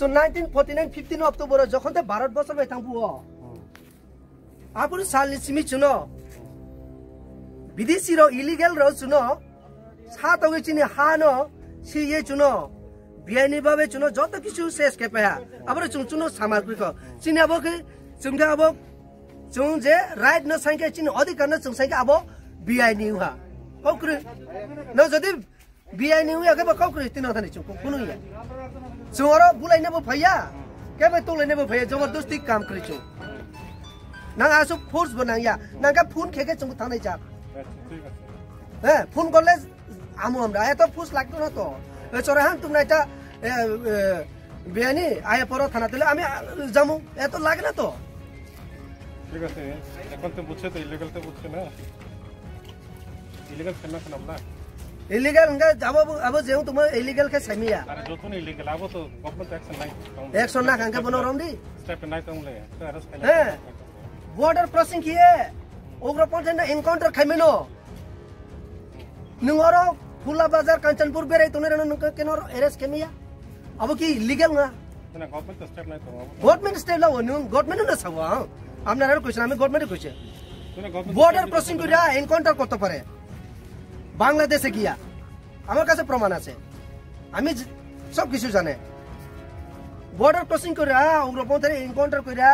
So 1949 15 October যখন তে ভারত বর্ষ বাই থামবো আপনি সাল সিমি চুনো বিদেশি র ইলিগাল র চুনো সাত ওই চিনি হানো সিয়ে চুনো বিয়ানি ভাবে চুনো যত কিছু শেষ কে পায়া আবার চুনো সামগ্রিক চিনি আবো কি চুমকে আবো চুং যে রাইট ন সংখ্যা চিনি অধিকার ন চুং সংখ্যা আবো বিআইনি হুয়া কৌকরি ন যদি বিআইনি হুয়া কে কৌকরি তিন কথা চুং কোনো ইয়া চুংর বুলাইনেবো ভাইয়া কেবে তোলাইনেবো ভাইয়া জবরদস্তি কাম করি চুং নাং আসু ফোর্স বনাইয়া নাঙ্কা ফোন খেকে চুং থানাই যা হ্যাঁ ফোন করলে আমু আমরা এত ফুস লাগতো না তো চরে হান তোমরা এটা বিয়ানি আয়া পর থানা দিলে আমি যামু এত লাগে না তো ঠিক আছে এখন তো বুঝছে তো ইলিগাল তো বুঝছে না ইলিগাল কেন কেন আমরা ইলিগাল nga যাব আবো যেও তোমার ইলিগাল কে সামিয়া আরে যতন ইলিগাল আবো তো গভর্নমেন্ট অ্যাকশন নাই অ্যাকশন না কাঙ্কা বনো রমদি স্টেপ নাই তোমলে তো अरेस्ट করলে হ্যাঁ বর্ডার ক্রসিং কিয়ে ওগ্র পর্যন্ত এনকাউন্টার খাইমেনো নংর ফুলা বাজার কাঞ্চনপুর বেরে তোনের কেন অ্যারেস্ট কেমিয়া আবো কি ইলিগাল না না গভর্নমেন্ট তো স্টেপ নাই তো গভর্নমেন্ট স্টেপ লাও নং গভর্নমেন্ট না সাওয়া আপনারা কইছেন আমি গভর্নমেন্ট কইছে বর্ডার ক্রসিং কইরা এনকাউন্টার করতে পারে বাংলাদেশে গিয়া আমার কাছে প্রমাণ আছে আমি সব কিছু জানে বর্ডার ক্রসিং কইরা উগ্রপন্থীর এনকাউন্টার কইরা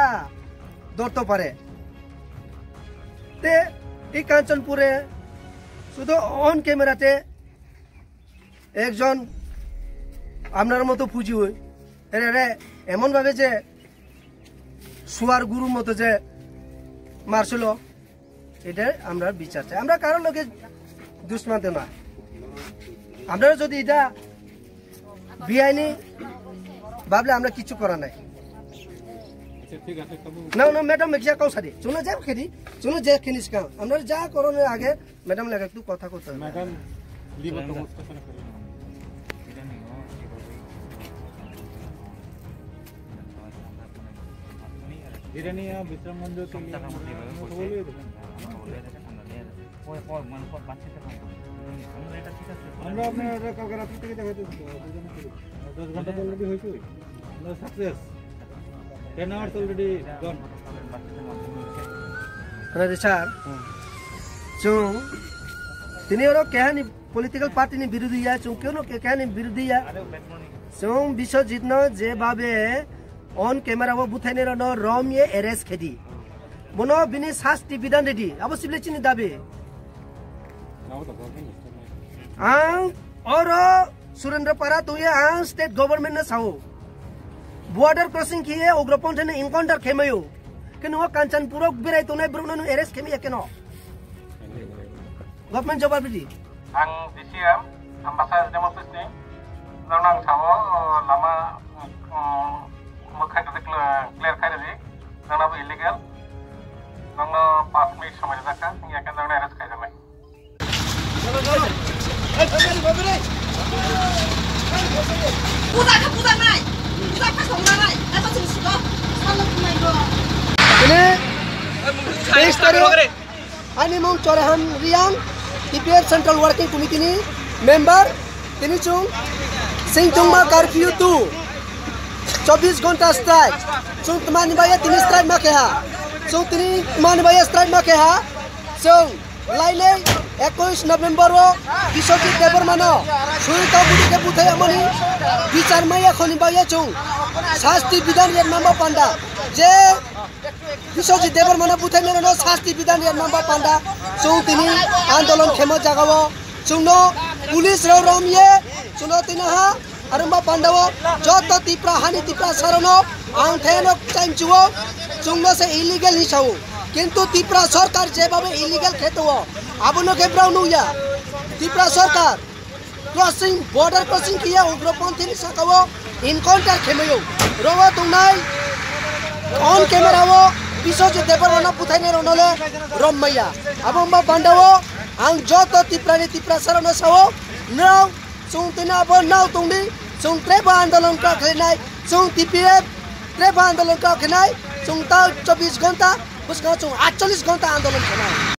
ধরতে পারে তে এই কাঞ্চনপুরে শুধু অন ক্যামেরাতে একজন আপনার মতো পুঁজি হই এরে এমন ভাবে যে সুয়ার গুরুর মতো যে মারছিল এটা আমরা বিচার চাই আমরা কারোর লোকে দুশ্মনতে না আপনারা যদি এটা বিআইনি ভাবলে আমরা কিছু করা নাই ঠিক আছে তবু না না ম্যাডাম মেকিয়া কাউ সারি শুনো যে খেদি শুনো যে খিনিস কাম আমরা যা করোনে আগে ম্যাডাম লাগে একটু কথা কইতে ম্যাডাম লিভ তো মুস্তাফা করি ইরানিয়া বিশ্রাম মন্দির তো বলে ওই পর মান পর বাচ্চাটা আমরা এটা ঠিক আছে আমরা আপনার কালকে রাত থেকে দেখাইতে দুজনে করি 10 ঘন্টা অলরেডি হইছে no success 10 hours already gone আরে স্যার চুং তিনি ওর কেহানি পলিটিক্যাল পার্টি নি বিরোধী ইয়া চুং কেন কেহানি বিরোধী ইয়া চুং বিশ্বজিৎ ন যে ভাবে অন ক্যামেরা ও বুথাইনে ন রম ইয়ে এরেস খেদি মনো বিনি শাস্তি বিধান রেডি অবশ্যই চিনি দাবি आं और सुरेंद्र पारा तो ये आं स्टेट गवर्नमेंट ने साओ बॉर्डर क्रॉसिंग किए उग्रपंथी ने इनकाउंटर खेमयो कि नो कांचनपुर बेराय तो नै ब्रुनो अरेस्ट खेमिया केनो गवर्नमेंट जवाब दी आं डीसीएम एम्बासाडर डेमोक्रेसी नों साओ लामा मखाय क्लियर खायदि नोंनाबो इलिगेल नोंनो 5 मिनिट समय जाका या के नोंनो arrest खायजाबाय Ani mong Chorehan Riang TPR Central Working Committee ni member tini chung sing tungma curfew tu 24 घंटा strike chung temani baya tini strike ma keha chung tini temani baya strike ma keha chung laile 21 नवेम्बर विश्वजित देबरमान सुनीता बुढ़ी के बुथे money विचार मैया खनि बाया चुं शास्ति विधान रे नाम पांडा जे विश्वजित देबरमान बुथे ने न शास्ति विधान रे नाम पांडा चुं तिनी आंदोलन खेम जागावो चुंनो पुलिस रो रमये चुनो तिनहा आरंबा पांडावो जत तिप्रा हानि तिप्रा सरनो आंथेनो टाइम जुओ चुंनो से इलीगल हिसाओ किंतु त्रिपुरा सरकार जे भावे इलीगल खेतो आबनो के ब्राउनुया त्रिपुरा सरकार क्रॉसिंग बॉर्डर क्रॉसिंग किया उग्रपंथी नि सकावो इनकाउंटर खेमयो रोवा तुनाई ऑन कैमरा वो विश्वजित देबरमान पुथाइने रनले रमैया अबम्बा पांडवो आं जतो त्रिपुरा सरनो सावो नाउ सुंतिना बो नाउ तुंडी सुं ट्रेबा आंदोलन का खेनाय सुं टीपीएफ ट्रेबा आंदोलन का खेनाय सुं ता 24 घंटा उसका 48 घंटा आंदोलन करना है।